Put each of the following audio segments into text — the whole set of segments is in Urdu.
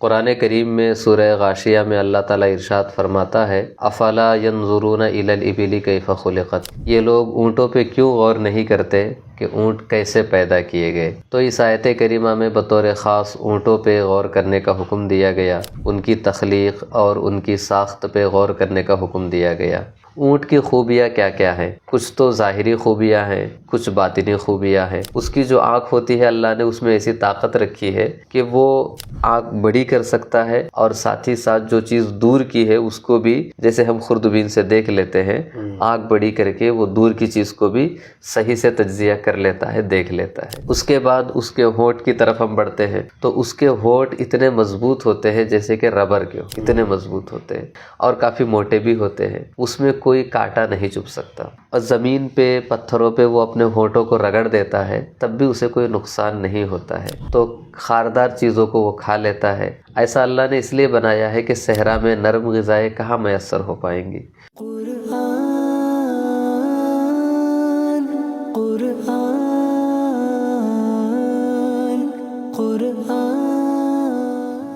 قرآن کریم میں سورہ غاشیہ میں اللہ تعالیٰ ارشاد فرماتا ہے افلا ینظرون الی الابل کیف خلقت، یہ لوگ اونٹوں پہ کیوں غور نہیں کرتے کہ اونٹ کیسے پیدا کیے گئے۔ تو اس آیت کریمہ میں بطور خاص اونٹوں پہ غور کرنے کا حکم دیا گیا، ان کی تخلیق اور ان کی ساخت پہ غور کرنے کا حکم دیا گیا۔ اونٹ کی خوبیاں کیا کیا ہیں؟ کچھ تو ظاہری خوبیاں ہیں، کچھ باطنی خوبیاں ہیں۔ اس کی جو آنکھ ہوتی ہے اللہ نے اس میں ایسی طاقت رکھی ہے کہ وہ آنکھ بڑی کر سکتا ہے، اور ساتھ ہی ساتھ جو چیز دور کی ہے اس کو بھی، جیسے ہم خوردبین سے دیکھ لیتے ہیں، آنکھ بڑی کر کے وہ دور کی چیز کو بھی صحیح سے تجزیہ کر لیتا ہے، دیکھ لیتا ہے۔ اس کے بعد اس کے ہونٹ کی طرف ہم بڑھتے ہیں تو اس کے ہونٹ اتنے مضبوط ہوتے ہیں جیسے کہ ربر کے اتنے مضبوط ہوتے ہیں، اور کافی موٹے بھی ہوتے ہیں، اس میں کوئی کانٹا نہیں چبھ سکتا، اور زمین پہ پتھروں پہ وہ اپنے ہونٹوں کو رگڑ دیتا ہے تب بھی اسے کوئی نقصان نہیں ہوتا ہے، تو خاردار چیزوں کو وہ کھا لیتا ہے۔ ایسا اللہ نے اس لیے بنایا ہے کہ صحرا میں نرم غذائیں کہاں میسر ہو پائیں گی۔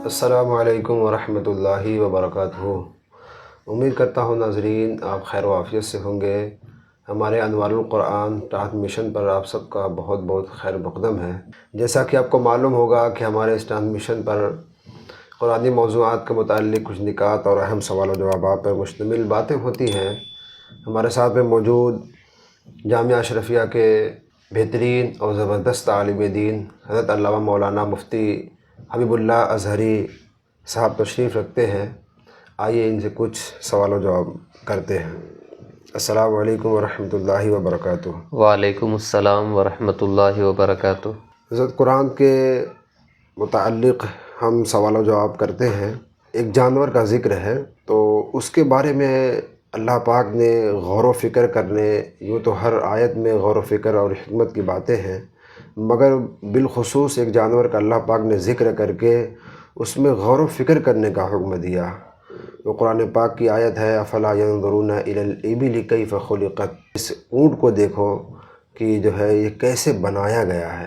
السلام علیکم ورحمۃ اللہ وبرکاتہ۔ امید کرتا ہوں ناظرین آپ خیر و عافیت سے ہوں گے۔ ہمارے انوار القرآن ٹرانسمیشن پر آپ سب کا بہت بہت خیر مقدم ہے۔ جیسا کہ آپ کو معلوم ہوگا کہ ہمارے اس ٹرانسمیشن پر قرآنی موضوعات کے متعلق کچھ نکات اور اہم سوال و جوابات پر مشتمل باتیں ہوتی ہیں۔ ہمارے ساتھ میں موجود جامعہ اشرفیہ کے بہترین اور زبردست عالم دین حضرت علامہ مولانا مفتی حبیب اللہ اظہری صاحب تشریف رکھتے ہیں۔ آئیے ان سے کچھ سوال و جواب کرتے ہیں۔ السلام علیکم ورحمۃ اللہ وبرکاتہ۔ وعلیکم السلام ورحمۃ اللہ وبرکاتہ۔ حضرت قرآن کے متعلق ہم سوال و جواب کرتے ہیں۔ ایک جانور کا ذکر ہے تو اس کے بارے میں اللہ پاک نے غور و فکر کرنے، یوں تو ہر آیت میں غور و فکر اور حکمت کی باتیں ہیں، مگر بالخصوص ایک جانور کا اللہ پاک نے ذکر کر کے اس میں غور و فکر کرنے کا حکم دیا۔ وہ قرآن پاک کی آیت ہے افلا ینظرون الی الابل کیف خلقت، اس اونٹ کو دیکھو کہ جو ہے یہ کیسے بنایا گیا ہے۔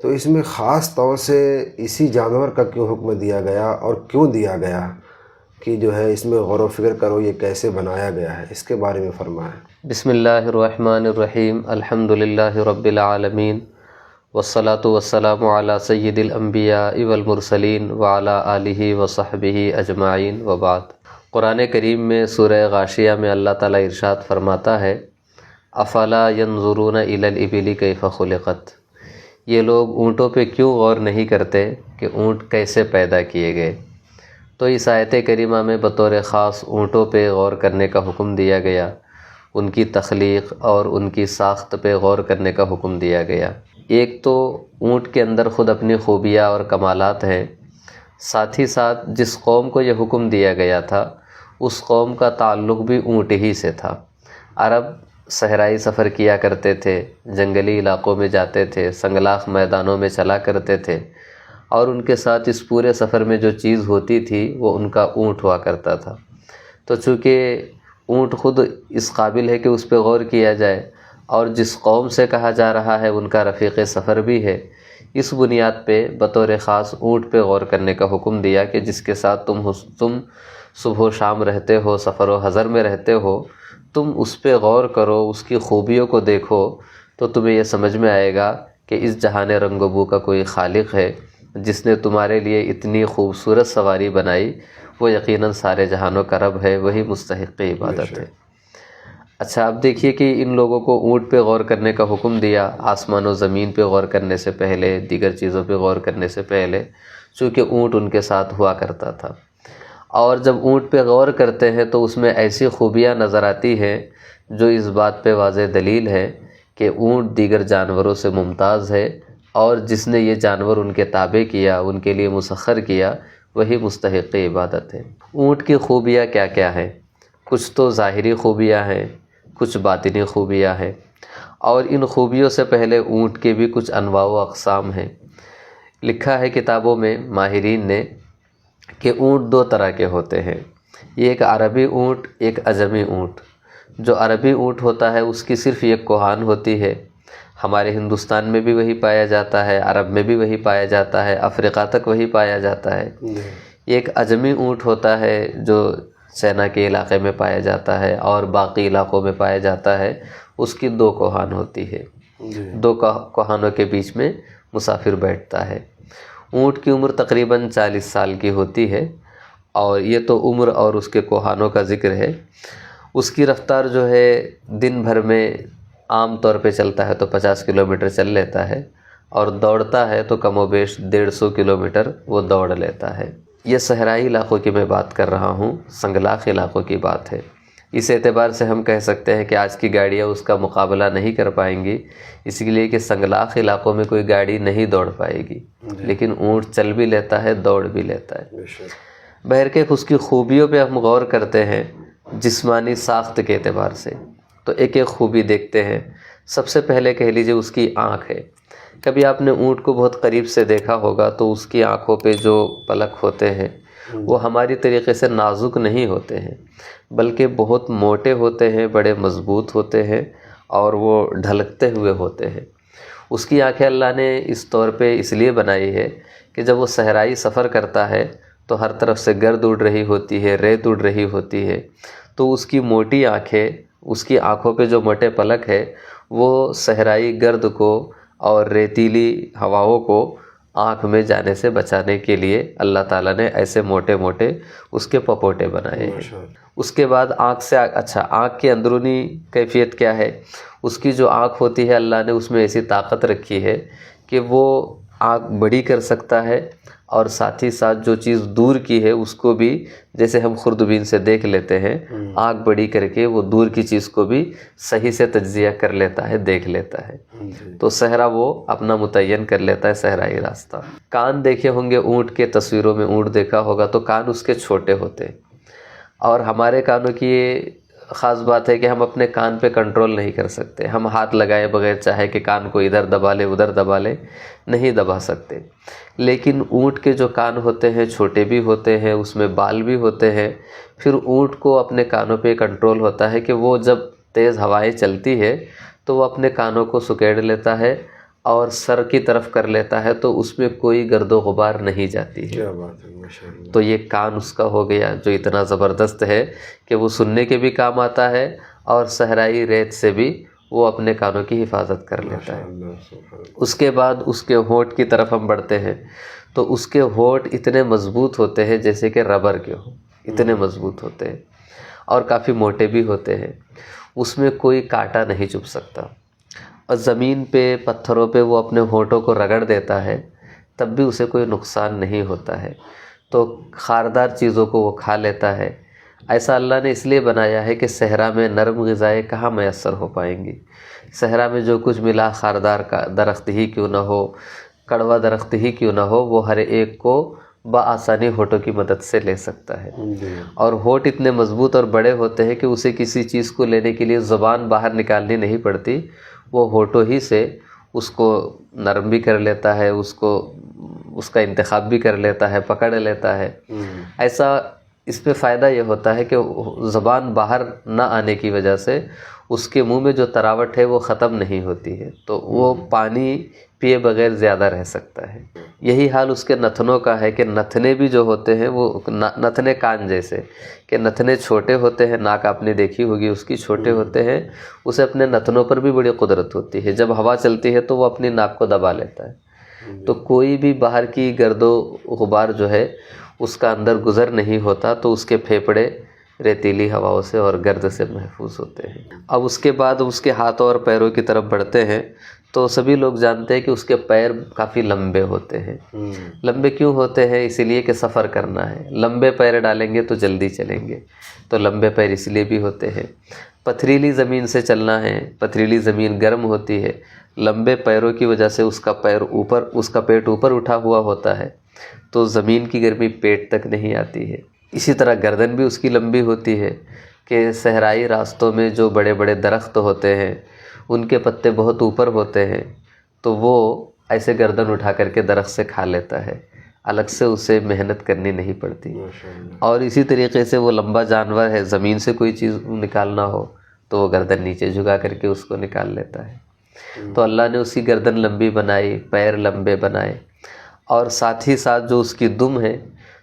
تو اس میں خاص طور سے اسی جانور کا کیوں حکم دیا گیا اور کیوں دیا گیا کہ جو ہے اس میں غور و فکر کرو یہ کیسے بنایا گیا ہے، اس کے بارے میں فرمائیں۔ بسم اللہ الرحمن الرحیم، الحمد للہ رب العالمین، والصلاة والسلام علی سید الانبیاء والمرسلین وعلی آلہ وصحبہ اجمعین، وبعد۔ قرآن کریم میں سورہ غاشیہ میں اللہ تعالیٰ ارشاد فرماتا ہے افلا ینظرون الی الابل کیف خلقت، یہ لوگ اونٹوں پہ کیوں غور نہیں کرتے کہ اونٹ کیسے پیدا کیے گئے۔ تو اس آیت کریمہ میں بطور خاص اونٹوں پہ غور کرنے کا حکم دیا گیا، ان کی تخلیق اور ان کی ساخت پہ غور کرنے کا حکم دیا گیا۔ ایک تو اونٹ کے اندر خود اپنی خوبیاں اور کمالات ہیں، ساتھ ہی ساتھ جس قوم کو یہ حکم دیا گیا تھا اس قوم کا تعلق بھی اونٹ ہی سے تھا۔ عرب صحرائی سفر کیا کرتے تھے، جنگلی علاقوں میں جاتے تھے، سنگلاخ میدانوں میں چلا کرتے تھے، اور ان کے ساتھ اس پورے سفر میں جو چیز ہوتی تھی وہ ان کا اونٹ ہوا کرتا تھا۔ تو چونکہ اونٹ خود اس قابل ہے کہ اس پہ غور کیا جائے، اور جس قوم سے کہا جا رہا ہے ان کا رفیق سفر بھی ہے، اس بنیاد پہ بطور خاص اونٹ پہ غور کرنے کا حکم دیا کہ جس کے ساتھ تم صبح و شام رہتے ہو، سفر و حضر میں رہتے ہو، تم اس پہ غور کرو، اس کی خوبیوں کو دیکھو، تو تمہیں یہ سمجھ میں آئے گا کہ اس جہان رنگ و بو کا کوئی خالق ہے جس نے تمہارے لیے اتنی خوبصورت سواری بنائی، وہ یقیناً سارے جہانوں کا رب ہے، وہی مستحق عبادت ہے۔ اچھا، اب دیکھیے کہ ان لوگوں کو اونٹ پہ غور کرنے کا حکم دیا، آسمان و زمین پہ غور کرنے سے پہلے، دیگر چیزوں پہ غور کرنے سے پہلے، چونکہ اونٹ ان کے ساتھ ہوا کرتا تھا۔ اور جب اونٹ پہ غور کرتے ہیں تو اس میں ایسی خوبیاں نظر آتی ہیں جو اس بات پہ واضح دلیل ہے کہ اونٹ دیگر جانوروں سے ممتاز ہے، اور جس نے یہ جانور ان کے تابع کیا، ان کے لیے مسخر کیا، وہی مستحق عبادت ہے۔ اونٹ کی خوبیاں کیا کیا ہیں؟ کچھ تو ظاہری خوبیاں ہیں، کچھ باطنی خوبیاں ہیں، اور ان خوبیوں سے پہلے اونٹ کے بھی کچھ انواع و اقسام ہیں۔ لکھا ہے کتابوں میں ماہرین نے کہ اونٹ دو طرح کے ہوتے ہیں، ایک عربی اونٹ، ایک عجمی اونٹ۔ جو عربی اونٹ ہوتا ہے اس کی صرف ایک کوہان ہوتی ہے، ہمارے ہندوستان میں بھی وہی پایا جاتا ہے، عرب میں بھی وہی پایا جاتا ہے، افریقہ تک وہی پایا جاتا ہے۔ یہ ایک اجمی اونٹ ہوتا ہے جو چائنا کے علاقے میں پایا جاتا ہے اور باقی علاقوں میں پایا جاتا ہے۔ اس کی 2 کوہان ہوتی ہے، 2 کوہانوں کے بیچ میں مسافر بیٹھتا ہے۔ اونٹ کی عمر تقریباً 40 سال کی ہوتی ہے، اور یہ تو عمر اور اس کے کوہانوں کا ذکر ہے۔ اس کی رفتار جو ہے دن بھر میں عام طور پہ چلتا ہے تو 50 کلومیٹر چل لیتا ہے، اور دوڑتا ہے تو کم و بیش 150 کلومیٹر وہ دوڑ لیتا ہے۔ یہ صحرائی علاقوں کی میں بات کر رہا ہوں، سنگلاخ علاقوں کی بات ہے۔ اس اعتبار سے ہم کہہ سکتے ہیں کہ آج کی گاڑیاں اس کا مقابلہ نہیں کر پائیں گی، اس لیے کہ سنگلاخ علاقوں میں کوئی گاڑی نہیں دوڑ پائے گی، لیکن اونٹ چل بھی لیتا ہے، دوڑ بھی لیتا ہے۔ بہرکیف اس کی خوبیوں پہ ہم غور کرتے ہیں جسمانی ساخت کے اعتبار سے، تو ایک ایک خوبی دیکھتے ہیں۔ سب سے پہلے کہہ لیجئے اس کی آنکھ ہے۔ کبھی آپ نے اونٹ کو بہت قریب سے دیکھا ہوگا تو اس کی آنکھوں پہ جو پلک ہوتے ہیں وہ ہماری طریقے سے نازک نہیں ہوتے ہیں، بلکہ بہت موٹے ہوتے ہیں، بڑے مضبوط ہوتے ہیں، اور وہ ڈھلکتے ہوئے ہوتے ہیں۔ اس کی آنکھیں اللہ نے اس طور پہ اس لیے بنائی ہے کہ جب وہ صحرائی سفر کرتا ہے تو ہر طرف سے گرد اڑ رہی ہوتی ہے، ریت اڑ رہی ہوتی ہے، تو اس کی موٹی آنکھیں، اس کی آنکھوں پہ جو موٹے پلک ہے وہ صحرائی گرد کو اور ریتیلی ہواؤں کو آنکھ میں جانے سے بچانے کے لیے اللہ تعالیٰ نے ایسے موٹے موٹے اس کے پپوٹے بنائے ہیں۔ اس کے بعد آنکھ کے اندرونی کیفیت کیا ہے؟ اس کی جو آنکھ ہوتی ہے اللہ نے اس میں ایسی طاقت رکھی ہے کہ وہ آنکھ بڑی کر سکتا ہے، اور ساتھ ہی ساتھ جو چیز دور کی ہے اس کو بھی، جیسے ہم خوردبین سے دیکھ لیتے ہیں، آنکھ بڑی کر کے وہ دور کی چیز کو بھی صحیح سے تجزیہ کر لیتا ہے، دیکھ لیتا ہے، تو صحرا وہ اپنا متعین کر لیتا ہے، صحرائی راستہ۔ کان دیکھے ہوں گے اونٹ کے، تصویروں میں اونٹ دیکھا ہوگا تو کان اس کے چھوٹے ہوتے ہیں، اور ہمارے کانوں کی یہ خاص بات ہے کہ ہم اپنے کان پہ کنٹرول نہیں کر سکتے، ہم ہاتھ لگائے بغیر چاہے کہ کان کو ادھر دبا لے ادھر دبا لے نہیں دبا سکتے۔ لیکن اونٹ کے جو کان ہوتے ہیں چھوٹے بھی ہوتے ہیں، اس میں بال بھی ہوتے ہیں، پھر اونٹ کو اپنے کانوں پہ کنٹرول ہوتا ہے کہ وہ جب تیز ہوائیں چلتی ہے تو وہ اپنے کانوں کو سکیڑ لیتا ہے اور سر کی طرف کر لیتا ہے، تو اس میں کوئی گرد و غبار نہیں جاتی ہے۔ کیا بات ہے، ماشاءاللہ۔ تو یہ کان اس کا ہو گیا جو اتنا زبردست ہے کہ وہ سننے کے بھی کام آتا ہے، اور صحرائی ریت سے بھی وہ اپنے کانوں کی حفاظت کر لیتا ہے۔ اس کے بعد اس کے ہونٹ کی طرف ہم بڑھتے ہیں، تو اس کے ہونٹ اتنے مضبوط ہوتے ہیں جیسے کہ ربر کے ہوں، اتنے مضبوط ہوتے ہیں، اور کافی موٹے بھی ہوتے ہیں۔ اس میں کوئی کانٹا نہیں چبھ سکتا، اور زمین پہ پتھروں پہ وہ اپنے ہونٹوں کو رگڑ دیتا ہے تب بھی اسے کوئی نقصان نہیں ہوتا ہے، تو خاردار چیزوں کو وہ کھا لیتا ہے۔ ایسا اللہ نے اس لیے بنایا ہے کہ صحرا میں نرم غذائیں کہاں میسر ہو پائیں گی۔ صحرا میں جو کچھ ملا، خاردار کا درخت ہی کیوں نہ ہو، کڑوا درخت ہی کیوں نہ ہو، وہ ہر ایک کو بآسانی ہونٹوں کی مدد سے لے سکتا ہے، اور ہونٹ اتنے مضبوط اور بڑے ہوتے ہیں کہ اسے کسی چیز کو لینے کے لیے زبان باہر نکالنی نہیں پڑتی، وہ ہونٹوں ہی سے اس کو نرم بھی کر لیتا ہے، اس کا انتخاب بھی کر لیتا ہے، پکڑ لیتا ہے۔ ایسا اس پہ فائدہ یہ ہوتا ہے کہ زبان باہر نہ آنے کی وجہ سے اس کے منہ میں جو تراوٹ ہے وہ ختم نہیں ہوتی ہے، تو وہ پانی پیے بغیر زیادہ رہ سکتا ہے۔ یہی حال اس کے نتنوں کا ہے کہ نتنے بھی جو ہوتے ہیں وہ نتنے کان جیسے کہ نتنے چھوٹے ہوتے ہیں، ناک آپ نے دیکھی ہوگی اس کی، چھوٹے ہوتے ہیں، اسے اپنے نتنوں پر بھی بڑی قدرت ہوتی ہے، جب ہوا چلتی ہے تو وہ اپنی ناک کو دبا لیتا ہے، تو کوئی بھی باہر کی گرد و غبار جو ہے اس کا اندر گزر نہیں ہوتا، تو اس کے پھیپھڑے ریتیلی ہواؤں سے اور گرد سے محفوظ ہوتے ہیں۔ اب اس کے بعد اس کے ہاتھوں اور پیروں کی طرف بڑھتے ہیں، تو سبھی لوگ جانتے ہیں کہ اس کے پیر کافی لمبے ہوتے ہیں۔ لمبے کیوں ہوتے ہیں؟ اسی لیے کہ سفر کرنا ہے، لمبے پیر ڈالیں گے تو جلدی چلیں گے، تو لمبے پیر اس لیے بھی ہوتے ہیں۔ پتھریلی زمین سے چلنا ہے، پتھریلی زمین گرم ہوتی ہے، لمبے پیروں کی وجہ سے اس کا پیٹ اوپر اٹھا ہوا ہوتا ہے، تو زمین کی گرمی پیٹ تک نہیں آتی ہے۔ اسی طرح گردن بھی اس کی لمبی ہوتی ہے کہ صحرائی راستوں میں جو بڑے بڑے درخت ہوتے ہیں ان کے پتے بہت اوپر ہوتے ہیں، تو وہ ایسے گردن اٹھا کر کے درخت سے کھا لیتا ہے، الگ سے اسے محنت کرنی نہیں پڑتی۔ اور اسی طریقے سے وہ لمبا جانور ہے، زمین سے کوئی چیز نکالنا ہو تو وہ گردن نیچے جھکا کر کے اس کو نکال لیتا ہے۔ تو اللہ نے اس کی گردن لمبی بنائی، پیر لمبے بنائے، اور ساتھ ہی ساتھ جو اس کی دم ہے،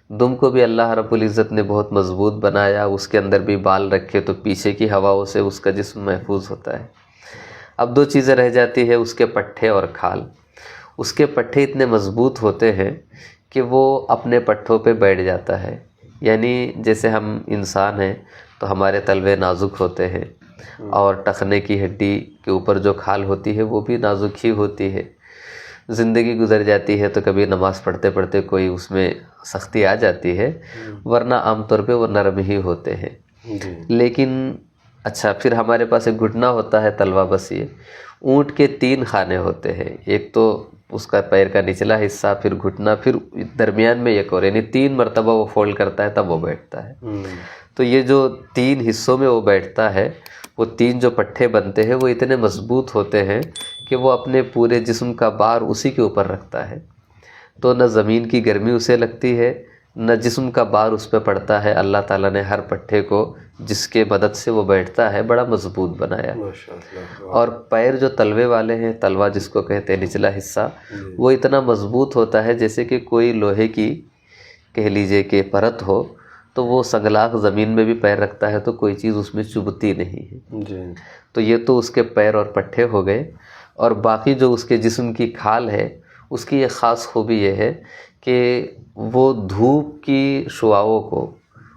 دم کو بھی اللہ رب العزت نے بہت مضبوط بنایا، اس کے اندر بھی بال رکھے تو پیچھے کی ہواؤں سے اس کا جسم محفوظ ہوتا ہے۔ اب دو چیزیں رہ جاتی ہے، اس کے پٹھے اور کھال۔ اس کے پٹھے اتنے مضبوط ہوتے ہیں کہ وہ اپنے پٹھوں پہ بیٹھ جاتا ہے، یعنی جیسے ہم انسان ہیں تو ہمارے تلوے نازک ہوتے ہیں، اور ٹخنے کی ہڈی کے اوپر جو کھال ہوتی ہے وہ بھی نازک ہی ہوتی ہے۔ زندگی گزر جاتی ہے تو کبھی نماز پڑھتے پڑھتے کوئی اس میں سختی آ جاتی ہے، ورنہ عام طور پہ وہ نرم ہی ہوتے ہیں۔ لیکن اچھا، پھر ہمارے پاس ایک گھٹنا ہوتا ہے تلوا بس۔ یہ اونٹ کے 3 خانے ہوتے ہیں، ایک تو اس کا پیر کا نچلا حصہ، پھر گھٹنا، پھر درمیان میں ایک اور، یعنی 3 مرتبہ وہ فولڈ کرتا ہے تب وہ بیٹھتا ہے۔ تو یہ جو 3 حصوں میں وہ بیٹھتا ہے، وہ 3 جو پٹھے بنتے ہیں وہ اتنے مضبوط ہوتے ہیں کہ وہ اپنے پورے جسم کا بار اسی کے اوپر رکھتا ہے، تو نہ زمین کی گرمی اسے لگتی ہے، نہ جسم کا بار اس پہ پڑتا ہے۔ اللہ تعالیٰ نے ہر پٹھے کو جس کے مدد سے وہ بیٹھتا ہے بڑا مضبوط بنایا۔ اور پیر جو تلوے والے ہیں، تلوا جس کو کہتے ہیں نچلا حصہ، وہ اتنا مضبوط ہوتا ہے جیسے کہ کوئی لوہے کی کہہ لیجئے کہ پرت ہو، تو وہ سنگلاخ زمین میں بھی پیر رکھتا ہے تو کوئی چیز اس میں چبھتی نہیں ہے۔ تو یہ تو اس کے پیر اور پٹھے ہو گئے، اور باقی جو اس کے جسم کی کھال ہے، اس کی ایک خاص خوبی یہ ہے کہ وہ دھوپ کی شعاؤں کو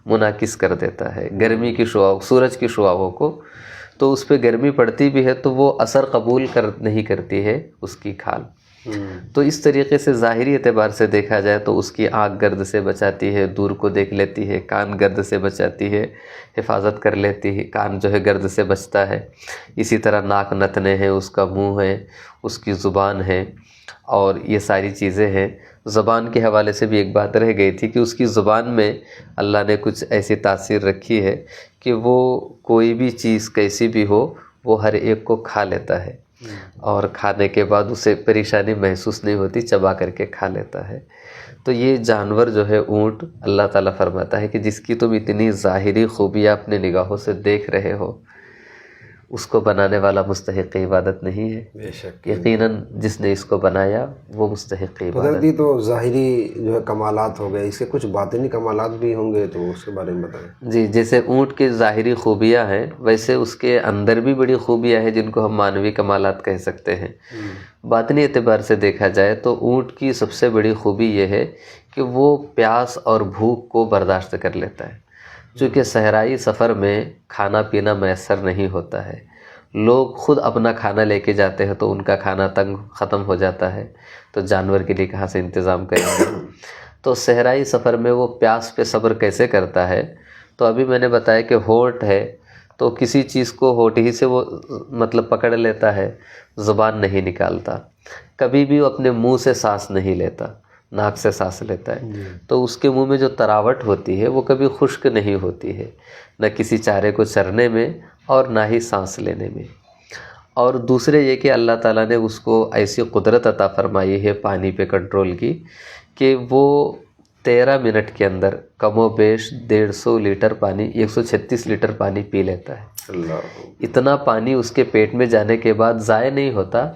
منعکس کر دیتا ہے، گرمی کی شعاؤں، سورج کی شعاؤں کو، تو اس پہ گرمی پڑتی بھی ہے تو وہ اثر قبول نہیں کرتی ہے اس کی کھال۔ تو اس طریقے سے ظاہری اعتبار سے دیکھا جائے تو اس کی آنکھ گرد سے بچاتی ہے، دور کو دیکھ لیتی ہے، کان گرد سے بچاتی ہے، حفاظت کر لیتی ہے، کان جو ہے گرد سے بچتا ہے۔ اسی طرح ناک نتنے ہیں، اس کا منہ ہے، اس کی زبان ہے، اور یہ ساری چیزیں ہیں۔ زبان کے حوالے سے بھی ایک بات رہ گئی تھی کہ اس کی زبان میں اللہ نے کچھ ایسی تاثیر رکھی ہے کہ وہ کوئی بھی چیز کیسی بھی ہو وہ ہر ایک کو کھا لیتا ہے، اور کھانے کے بعد اسے پریشانی محسوس نہیں ہوتی، چبا کر کے کھا لیتا ہے۔ تو یہ جانور جو ہے اونٹ، اللہ تعالیٰ فرماتا ہے کہ جس کی تم اتنی ظاہری خوبیاں اپنے نگاہوں سے دیکھ رہے ہو، اس کو بنانے والا مستحق عبادت نہیں ہے۔ بے شک، یقیناً جس نے اس کو بنایا وہ مستحق عبادت۔ حضرت یہ تو ظاہری جو ہے کمالات ہو گئے، اس کے کچھ باطنی کمالات بھی ہوں گے تو اس کے بارے میں بتائیں۔ جی، جیسے اونٹ کی ظاہری خوبیاں ہیں، ویسے اس کے اندر بھی بڑی خوبیاں ہیں جن کو ہم معنوی کمالات کہہ سکتے ہیں۔ باطنی اعتبار سے دیکھا جائے تو اونٹ کی سب سے بڑی خوبی یہ ہے کہ وہ پیاس اور بھوک کو برداشت کر لیتا ہے۔ چونکہ صحرائی سفر میں کھانا پینا میسر نہیں ہوتا ہے، لوگ خود اپنا کھانا لے کے جاتے ہیں تو ان کا کھانا ختم ہو جاتا ہے، تو جانور کے لیے کہاں سے انتظام کریں گے؟ تو صحرائی سفر میں وہ پیاس پہ صبر کیسے کرتا ہے؟ تو ابھی میں نے بتایا کہ ہونٹ ہے تو کسی چیز کو ہونٹ ہی سے وہ مطلب پکڑ لیتا ہے، زبان نہیں نکالتا، کبھی بھی وہ اپنے منہ سے سانس نہیں لیتا، ناک سے سانس لیتا ہے۔ تو اس کے منہ میں جو تراوٹ ہوتی ہے وہ کبھی خشک نہیں ہوتی ہے، نہ کسی چارے کو چرنے میں اور نہ ہی سانس لینے میں۔ اور دوسرے یہ کہ اللہ تعالیٰ نے اس کو ایسی قدرت عطا فرمائی ہے پانی پہ کنٹرول کی کہ وہ 13 منٹ کے اندر کم و بیش 150 لیٹر پانی، 136 لیٹر پانی پی لیتا ہے۔ اللہ، اتنا پانی اس کے پیٹ میں جانے کے بعد ضائع نہیں ہوتا،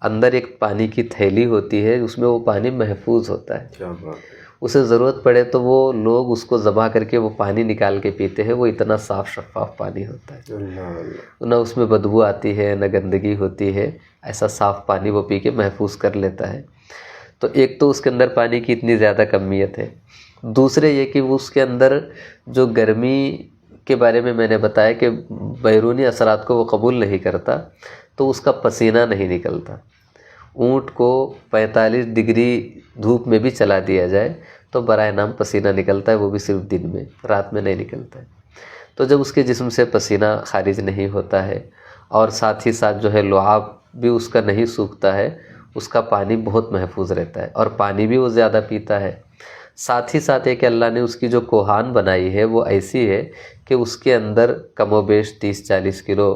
اندر ایک پانی کی تھیلی ہوتی ہے، اس میں وہ پانی محفوظ ہوتا ہے۔ کیا بات ہے! اسے ضرورت پڑے تو وہ لوگ اس کو ذبح کر کے وہ پانی نکال کے پیتے ہیں، وہ اتنا صاف شفاف پانی ہوتا ہے، اللہ، نہ اس میں بدبو آتی ہے نہ گندگی ہوتی ہے، ایسا صاف پانی وہ پی کے محفوظ کر لیتا ہے۔ تو ایک تو اس کے اندر پانی کی اتنی زیادہ کمیت ہے، دوسرے یہ کہ وہ اس کے اندر جو گرمی کے بارے میں نے بتایا کہ بیرونی اثرات کو وہ قبول نہیں کرتا، تو اس کا پسینہ نہیں نکلتا۔ اونٹ کو 45 ڈگری دھوپ میں بھی چلا دیا جائے تو برائے نام پسینہ نکلتا ہے، وہ بھی صرف دن میں، رات میں نہیں نکلتا ہے۔ تو جب اس کے جسم سے پسینہ خارج نہیں ہوتا ہے، اور ساتھ ہی ساتھ جو ہے لعاب بھی اس کا نہیں سوکھتا ہے، اس کا پانی بہت محفوظ رہتا ہے، اور پانی بھی وہ زیادہ پیتا ہے۔ ساتھ ہی ساتھ ایک کہ اللہ نے اس کی جو کوہان بنائی ہے وہ ایسی ہے کہ اس کے اندر کم و بیش 30-40 کلو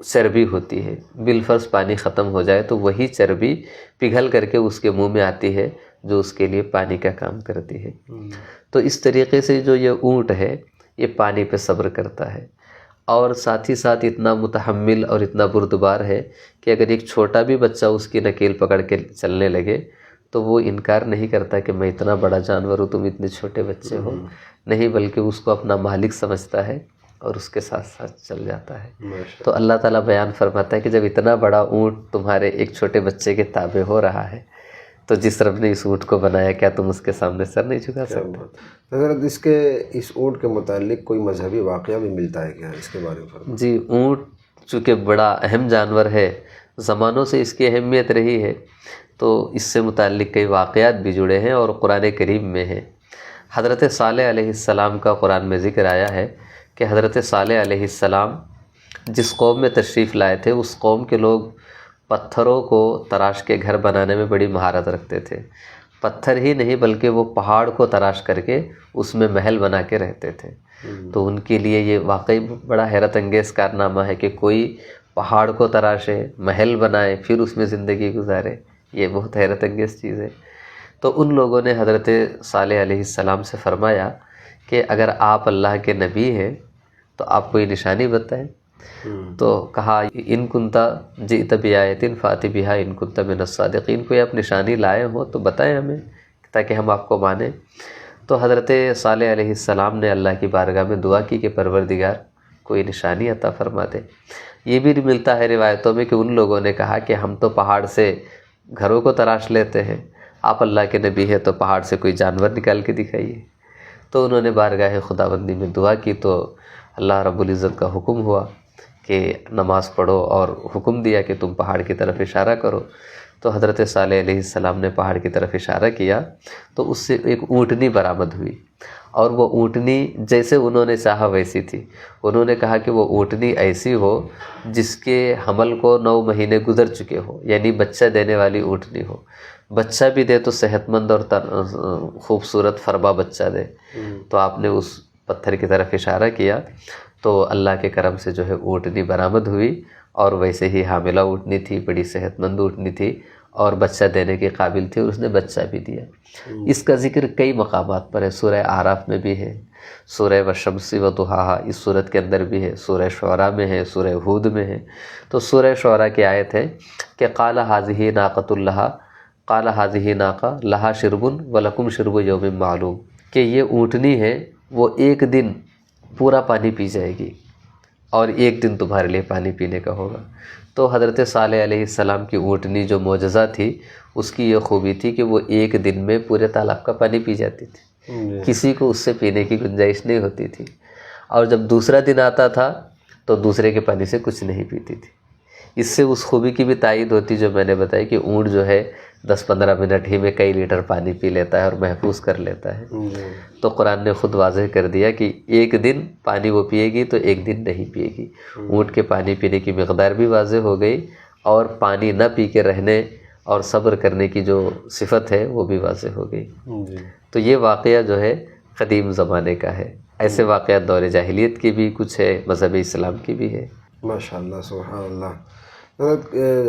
چربی ہوتی ہے، بالفرض پانی ختم ہو جائے تو وہی چربی پگھل کر کے اس کے منہ میں آتی ہے جو اس کے لیے پانی کا کام کرتی ہے۔ تو اس طریقے سے جو یہ اونٹ ہے یہ پانی پہ صبر کرتا ہے، اور ساتھ ہی ساتھ اتنا متحمل اور اتنا بردبار ہے کہ اگر ایک چھوٹا بھی بچہ اس کی نکیل پکڑ کے چلنے لگے تو وہ انکار نہیں کرتا کہ میں اتنا بڑا جانور ہوں، تم اتنے چھوٹے بچے ہو، نہیں بلکہ اس کو اپنا مالک سمجھتا ہے اور اس کے ساتھ ساتھ چل جاتا ہے۔ تو اللہ تعالیٰ بیان فرماتا ہے کہ جب اتنا بڑا اونٹ تمہارے ایک چھوٹے بچے کے تابع ہو رہا ہے تو جس رب نے اس اونٹ کو بنایا کیا تم اس کے سامنے سر نہیں جھکا سکتے؟ حضرت اس اونٹ کے متعلق کوئی مذہبی واقعہ بھی ملتا ہے کیا؟ اس کے بارے میں فرمائیں۔ جی، اونٹ چونکہ بڑا اہم جانور ہے، زمانوں سے اس کی اہمیت رہی ہے، تو اس سے متعلق کئی واقعات بھی جڑے ہیں اور قرآن کریم میں ہیں۔ حضرت صالح علیہ السلام کا قرآن میں ذکر آیا ہے کہ حضرت صالح علیہ السلام جس قوم میں تشریف لائے تھے اس قوم کے لوگ پتھروں کو تراش کے گھر بنانے میں بڑی مہارت رکھتے تھے۔ پتھر ہی نہیں بلکہ وہ پہاڑ کو تراش کر کے اس میں محل بنا کے رہتے تھے۔ تو ان کے لیے یہ واقعی بڑا حیرت انگیز کارنامہ ہے کہ کوئی پہاڑ کو تراشے، محل بنائے، پھر اس میں زندگی گزارے، یہ بہت حیرت انگیز چیز ہے۔ تو ان لوگوں نے حضرت صالح علیہ السلام سے فرمایا کہ اگر آپ اللہ کے نبی ہیں تو آپ کوئی نشانی بتائیں۔ تو کہا ان کنتا جئت بآیۃ فأت بہا ان کنت من الصادقین، کوئی آپ نشانی لائے ہو تو بتائیں ہمیں تاکہ ہم آپ کو مانیں۔ تو حضرت صالح علیہ السلام نے اللہ کی بارگاہ میں دعا کی کہ پروردگار کوئی نشانی عطا فرما دے۔ یہ بھی ملتا ہے روایتوں میں کہ ان لوگوں نے کہا کہ ہم تو پہاڑ سے گھروں کو تراش لیتے ہیں، آپ اللہ کے نبی ہے تو پہاڑ سے کوئی جانور نکال کے دکھائیے۔ تو انہوں نے بارگاہ خداوندی میں دعا کی تو اللہ رب العزت کا حکم ہوا کہ نماز پڑھو، اور حکم دیا کہ تم پہاڑ کی طرف اشارہ کرو۔ تو حضرت صالح علیہ السلام نے پہاڑ کی طرف اشارہ کیا تو اس سے ایک اونٹنی برآمد ہوئی، اور وہ اونٹنی جیسے انہوں نے چاہا ویسی تھی۔ انہوں نے کہا کہ وہ اونٹنی ایسی ہو جس کے حمل کو 9 مہینے گزر چکے ہو، یعنی بچہ دینے والی اونٹنی ہو، بچہ بھی دے تو صحت مند اور خوبصورت فربا بچہ دے۔ تو آپ نے اس پتھر کی طرف اشارہ کیا تو اللہ کے کرم سے جو ہے اونٹنی برآمد ہوئی، اور ویسے ہی حاملہ اونٹنی تھی، بڑی صحت مند اونٹنی تھی اور بچہ دینے کے قابل تھی، اور اس نے بچہ بھی دیا۔ اس کا ذکر کئی مقامات پر ہے، سورہ اعراف میں بھی ہے، سورہ والشمس وضحاہا اس سورت کے اندر بھی ہے، سورہ شعراء میں ہے، سورہ ہود میں ہے۔ تو سورہ شعراء کی آیت ہے کہ قال ھذہ ناقۃ لھا قال ھذہ ناقۃ لھا شرب ولکم شرب یوم معلوم، کہ یہ اونٹنی ہے وہ ایک دن پورا پانی پی جائے گی اور ایک دن تمہارے لیے پانی پینے کا ہوگا۔ تو حضرت صالح علیہ السلام کی اونٹنی جو معجزہ تھی اس کی یہ خوبی تھی کہ وہ ایک دن میں پورے تالاب کا پانی پی جاتی تھی، کسی کو اس سے پینے کی گنجائش نہیں ہوتی تھی، اور جب دوسرا دن آتا تھا تو دوسرے کے پانی سے کچھ نہیں پیتی تھی۔ اس سے اس خوبی کی بھی تائید ہوتی جو میں نے بتائی کہ اونٹ جو ہے 10-15 منٹ ہی میں کئی لیٹر پانی پی لیتا ہے اور محفوظ کر لیتا ہے۔ تو قرآن نے خود واضح کر دیا کہ ایک دن پانی وہ پیے گی تو ایک دن نہیں پیے گی۔ اونٹ کے پانی پینے کی مقدار بھی واضح ہو گئی، اور پانی نہ پی کے رہنے اور صبر کرنے کی جو صفت ہے وہ بھی واضح ہو گئی۔ تو یہ واقعہ جو ہے قدیم زمانے کا ہے۔ ایسے واقعات دور جاہلیت کی بھی کچھ ہے، مذہب اسلام کی بھی ہے۔ ماشاءاللہ، سبحان اللہ۔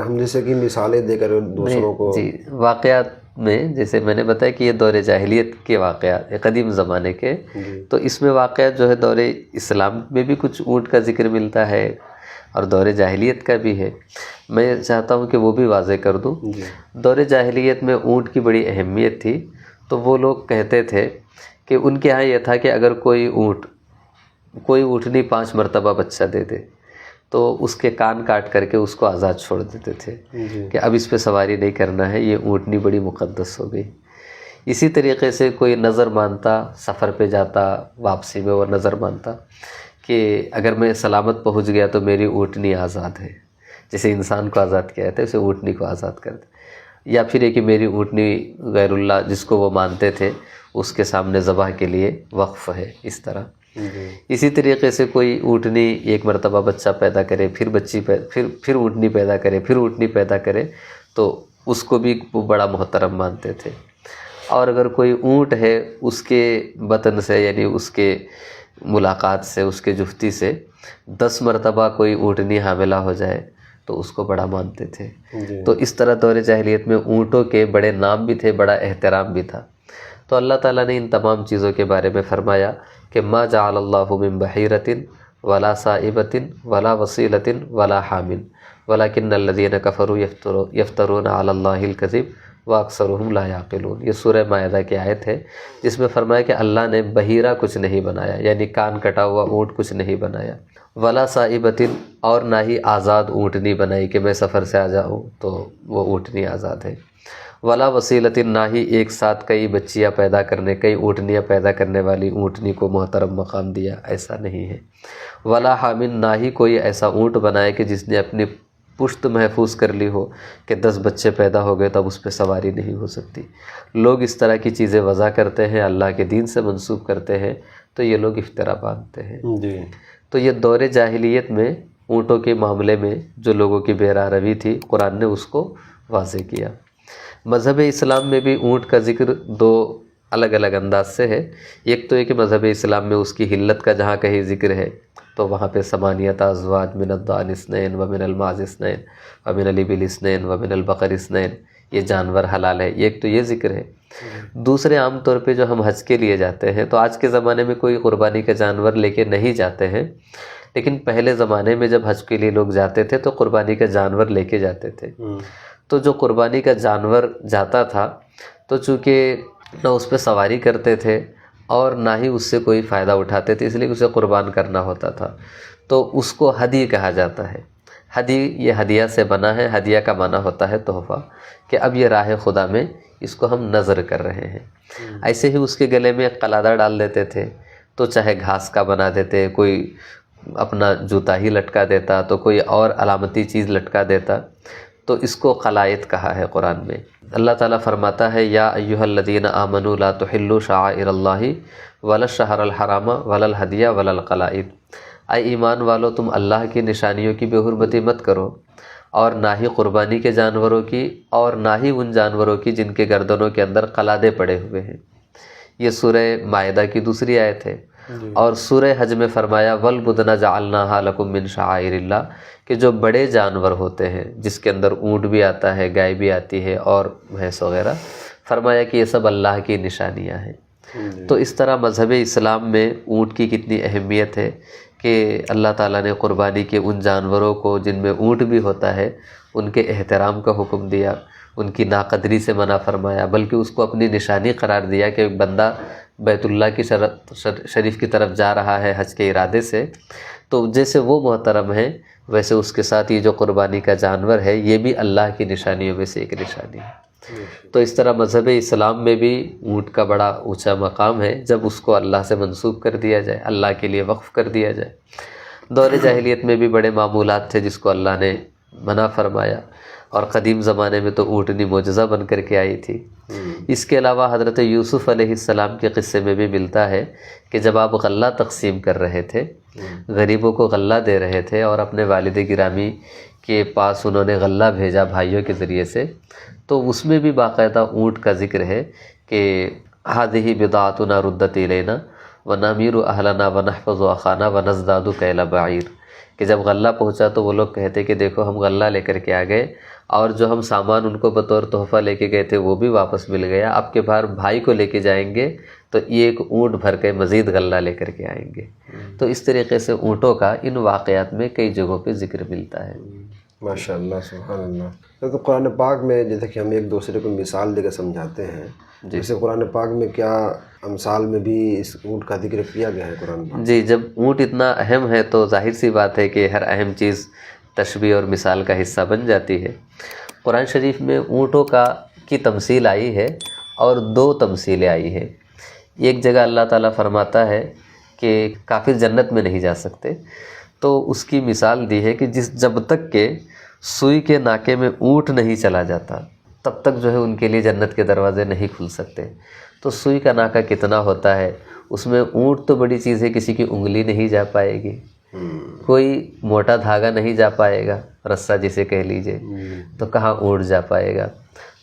ہم جیسے کہ مثالیں دے کر دوسروں کو، جی، واقعات میں جیسے میں نے بتایا کہ یہ دور جاہلیت کے واقعات قدیم زمانے کے، تو اس میں واقعات جو ہے دور اسلام میں بھی کچھ اونٹ کا ذکر ملتا ہے اور دور جاہلیت کا بھی ہے۔ میں چاہتا ہوں کہ وہ بھی واضح کر دوں۔ دور جاہلیت میں اونٹ کی بڑی اہمیت تھی، تو وہ لوگ کہتے تھے کہ ان کے ہاں یہ تھا کہ اگر کوئی اونٹنی 5 مرتبہ بچہ دے دے تو اس کے کان کاٹ کر کے اس کو آزاد چھوڑ دیتے تھے کہ اب اس پہ سواری نہیں کرنا ہے، یہ اونٹنی بڑی مقدس ہو گئی۔ اسی طریقے سے کوئی نظر مانتا، سفر پہ جاتا، واپسی میں وہ نظر مانتا کہ اگر میں سلامت پہنچ گیا تو میری اونٹنی آزاد ہے، جیسے انسان کو آزاد کیا جاتا ہے اسے اونٹنی کو آزاد کر دے، یا پھر یہ کہ میری اونٹنی غیر اللہ جس کو وہ مانتے تھے اس کے سامنے ذبح کے لیے وقف ہے، اس طرح۔ اسی طریقے سے کوئی اونٹنی ایک مرتبہ بچہ پیدا کرے، پھر اونٹنی پیدا کرے، پھر اونٹنی پیدا کرے، تو اس کو بھی وہ بڑا محترم مانتے تھے۔ اور اگر کوئی اونٹ ہے اس کے بطن سے، یعنی اس کے ملاقات سے، اس کے جفتی سے 10 مرتبہ کوئی اونٹنی حاملہ ہو جائے تو اس کو بڑا مانتے تھے۔ تو اس طرح دور جاہلیت میں اونٹوں کے بڑے نام بھی تھے، بڑا احترام بھی تھا۔ تو اللہ تعالیٰ نے ان تمام چیزوں کے بارے میں فرمایا کہ ما جعل اللہ من بحیرۃ ولا صائبۃ ولا وصیلۃ ولا حامل ولکن الذین کفروا یفترون علی اللہ الکذب واکثرهم لا یعقلون۔ یہ سورہ مائدہ کی آیت ہے جس میں فرمایا کہ اللہ نے بحیرہ کچھ نہیں بنایا، یعنی کان کٹا ہوا اونٹ کچھ نہیں بنایا، ولا صائبۃ اور نہ ہی آزاد اونٹنی بنائی کہ میں سفر سے آ جاؤں تو وہ اونٹنی آزاد ہے، ولا وصیلۃ نہ ہی ایک ساتھ کئی بچیاں پیدا کرنے، کئی اونٹنیاں پیدا کرنے والی اونٹنی کو محترم مقام دیا، ایسا نہیں ہے، ولا حامل نہ ہی کوئی ایسا اونٹ بنائے کہ جس نے اپنی پشت محفوظ کر لی ہو کہ 10 بچے پیدا ہو گئے تب اس پہ سواری نہیں ہو سکتی۔ لوگ اس طرح کی چیزیں وضع کرتے ہیں، اللہ کے دین سے منسوب کرتے ہیں، تو یہ لوگ افترا باندھتے ہیں۔ جی تو یہ دور جاہلیت میں اونٹوں کے معاملے میں جو لوگوں کی بے راہ روی تھی، قرآن نے اس کو واضح کیا۔ مذہب اسلام میں بھی اونٹ کا ذکر 2 الگ الگ انداز سے ہے۔ ایک تو یہ کہ مذہب اسلام میں اس کی حلت کا جہاں کہیں ذکر ہے تو وہاں پہ ثمانیۃ ازواج من الضأن اثنین ومن المعز اثنین ومن الابل اثنین ومن البقر اثنین، یہ جانور حلال ہے، ایک تو یہ ذکر ہے۔ دوسرے عام طور پہ جو ہم حج کے لیے جاتے ہیں تو آج کے زمانے میں کوئی قربانی کا جانور لے کے نہیں جاتے ہیں، لیکن پہلے زمانے میں جب حج کے لیے لوگ جاتے تھے تو قربانی کا جانور لے کے جاتے تھے۔ تو جو قربانی کا جانور جاتا تھا تو چونکہ نہ اس پہ سواری کرتے تھے اور نہ ہی اس سے کوئی فائدہ اٹھاتے تھے، اس لیے اسے قربان کرنا ہوتا تھا، تو اس کو ہدی کہا جاتا ہے۔ ہدی یہ ہدیہ سے بنا ہے، ہدیہ کا معنی ہوتا ہے تحفہ، کہ اب یہ راہ خدا میں اس کو ہم نذر کر رہے ہیں۔ ایسے ہی اس کے گلے میں ایک قلادہ ڈال دیتے تھے، تو چاہے گھاس کا بنا دیتے، کوئی اپنا جوتا ہی لٹکا دیتا، تو کوئی اور علامتی چیز لٹکا دیتا، تو اس کو قلائد کہا ہے قرآن میں۔ اللہ تعالیٰ فرماتا ہے یا ایھا الذین آمنوا لا تحلوا شعائر اللہ ولا الشہر الحرام ولا الہدی ولا القلائد، اے ایمان والو تم اللہ کی نشانیوں کی بے حرمتی مت کرو، اور نہ ہی قربانی کے جانوروں کی، اور نہ ہی ان جانوروں کی جن کے گردنوں کے اندر قلادے پڑے ہوئے ہیں۔ یہ سورہ مائدہ کی دوسری آیت ہے۔ اور سورہ حج میں فرمایا وَالْبُدْنَ جَعَلْنَاهَا لَكُم مِّن شَعَائِرِ اللّہ، کہ جو بڑے جانور ہوتے ہیں جس کے اندر اونٹ بھی آتا ہے، گائے بھی آتی ہے اور بھینس وغیرہ، فرمایا کہ یہ سب اللہ کی نشانیاں ہیں۔ تو اس طرح مذہب اسلام میں اونٹ کی کتنی اہمیت ہے کہ اللہ تعالیٰ نے قربانی کے ان جانوروں کو جن میں اونٹ بھی ہوتا ہے ان کے احترام کا حکم دیا، ان کی ناقدری سے منع فرمایا، بلکہ اس کو اپنی نشانی قرار دیا کہ ایک بندہ بیت اللہ کی شریف کی طرف جا رہا ہے حج کے ارادے سے، تو جیسے وہ محترم ہے ویسے اس کے ساتھ یہ جو قربانی کا جانور ہے یہ بھی اللہ کی نشانیوں میں سے ایک نشانی ہے۔ تو اس طرح مذہب اسلام میں بھی اونٹ کا بڑا اونچا مقام ہے جب اس کو اللہ سے منسوب کر دیا جائے، اللہ کے لیے وقف کر دیا جائے۔ دور جاہلیت میں بھی بڑے معمولات تھے جس کو اللہ نے منع فرمایا، اور قدیم زمانے میں تو اونٹنی معجزہ بن کر کے آئی تھی۔ اس کے علاوہ حضرت یوسف علیہ السلام کے قصے میں بھی ملتا ہے کہ جب آپ غلہ تقسیم کر رہے تھے، غریبوں کو غلہ دے رہے تھے، اور اپنے والد گرامی کے پاس انہوں نے غلہ بھیجا بھائیوں کے ذریعے سے، تو اس میں بھی باقاعدہ اونٹ کا ذکر ہے کہ هذه بضاعتنا ردت الینا ونمیر اہلنا ونحفظ اخانا ونزداد کیل بعیر، کہ جب غلہ پہنچا تو وہ لوگ کہتے کہ دیکھو ہم غلہ لے کر کے آ گئے، اور جو ہم سامان ان کو بطور تحفہ لے کے گئے تھے وہ بھی واپس مل گیا، اب کے بار بھائی کو لے کے جائیں گے تو یہ ایک اونٹ بھر کے مزید غلہ لے کر کے آئیں گے۔ تو اس طریقے سے اونٹوں کا ان واقعات میں کئی جگہوں پہ ذکر ملتا ہے۔ ماشاء اللہ، سبحان اللہ۔ تو قرآن پاک میں جیسے کہ ہم ایک دوسرے کو مثال دے کے سمجھاتے ہیں، جیسے قرآن پاک میں کیا امثال میں بھی اس اونٹ کا ذکر کیا گیا ہے قرآن پاک؟ جی، جب اونٹ اتنا اہم ہے تو ظاہر سی بات ہے کہ ہر اہم چیز تشبیہ اور مثال کا حصہ بن جاتی ہے۔ قرآن شریف میں اونٹوں کی تمثیل آئی ہے، اور 2 تمثیلیں آئی ہیں۔ ایک جگہ اللہ تعالیٰ فرماتا ہے کہ کافر جنت میں نہیں جا سکتے، تو اس کی مثال دی ہے کہ جب تک کہ سوئی کے ناکے میں اونٹ نہیں چلا جاتا تب تک جو ہے ان کے لیے جنت کے دروازے نہیں کھل سکتے۔ تو سوئی کا ناکہ کتنا ہوتا ہے، اس میں اونٹ تو بڑی چیز ہے، کسی کی انگلی نہیں جا پائے گی، کوئی موٹا دھاگا نہیں جا پائے گا، رسہ جسے کہہ لیجئے، تو کہاں اونٹ جا پائے گا۔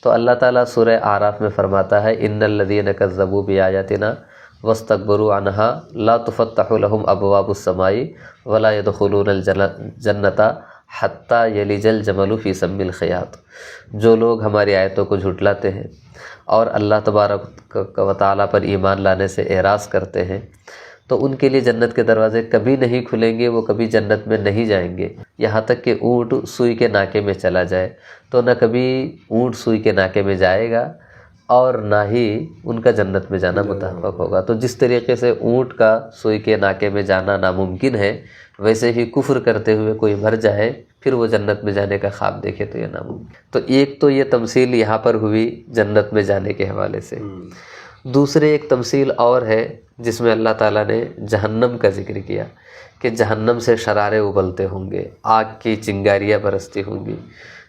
تو اللہ تعالیٰ سورہ اعراف میں فرماتا ہے ان الذین کذبوا بآیاتنا واستکبروا عنها لا تفتح لهم ابواب السماء ولا يدخلون الجنة حتی یلج الجمل فی سم الخیاط، جو لوگ ہماری آیتوں کو جھٹلاتے ہیں اور اللہ تبارک و تعالیٰ پر ایمان لانے سے اعراض کرتے ہیں، تو ان کے لیے جنت کے دروازے کبھی نہیں کھلیں گے، وہ کبھی جنت میں نہیں جائیں گے، یہاں تک کہ اونٹ سوئی کے ناکے میں چلا جائے تو نہ کبھی اونٹ سوئی کے ناکے میں جائے گا اور نہ ہی ان کا جنت میں جانا متحقق ہوگا۔ تو جس طریقے سے اونٹ کا سوئی کے ناکے میں جانا ناممکن ہے، ویسے ہی کفر کرتے ہوئے کوئی مر جائے پھر وہ جنت میں جانے کا خواب دیکھے تو یہ ناممکن۔ تو ایک تو یہ تمثیل یہاں پر ہوئی جنت میں جانے کے حوالے سے۔ دوسرے ایک تمثیل اور ہے جس میں اللہ تعالیٰ نے جہنم کا ذکر کیا کہ جہنم سے شرارے ابلتے ہوں گے، آگ کی چنگاریاں برستی ہوں گی۔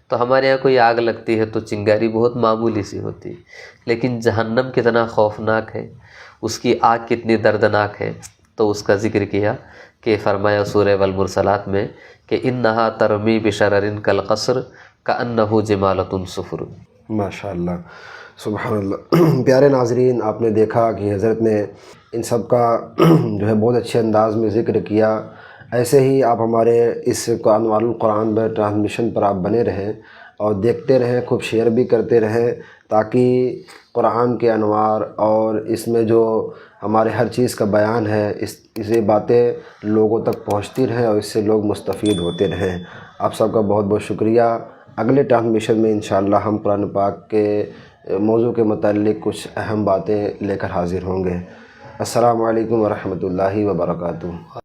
تو ہمارے یہاں کوئی آگ لگتی ہے تو چنگاری بہت معمولی سی ہوتی، لیکن جہنم کتنا خوفناک ہے، اس کی آگ کتنی دردناک ہے، تو اس کا ذکر کیا کہ فرمایا سورہ والمرسلات میں کہ انہا ترمی بشرر کالقصر کانہ جمالۃ صفر۔ ماشاء اللہ، سبحان اللہ۔ پیارے ناظرین، آپ نے دیکھا کہ حضرت نے ان سب کا جو ہے بہت اچھے انداز میں ذکر کیا۔ ایسے ہی آپ ہمارے اس انوار القرآن پر ٹرانسمیشن پر آپ بنے رہیں اور دیکھتے رہیں، خوب شیئر بھی کرتے رہیں، تاکہ قرآن کے انوار اور اس میں جو ہمارے ہر چیز کا بیان ہے، یہ باتیں لوگوں تک پہنچتی رہیں اور اس سے لوگ مستفید ہوتے رہیں۔ آپ سب کا بہت بہت شکریہ۔ اگلے ٹرانسمیشن میں انشاءاللہ ہم قرآن پاک کے موضوع کے متعلق کچھ اہم باتیں لے کر حاضر ہوں گے۔ السلام علیکم ورحمۃ اللہ وبرکاتہ۔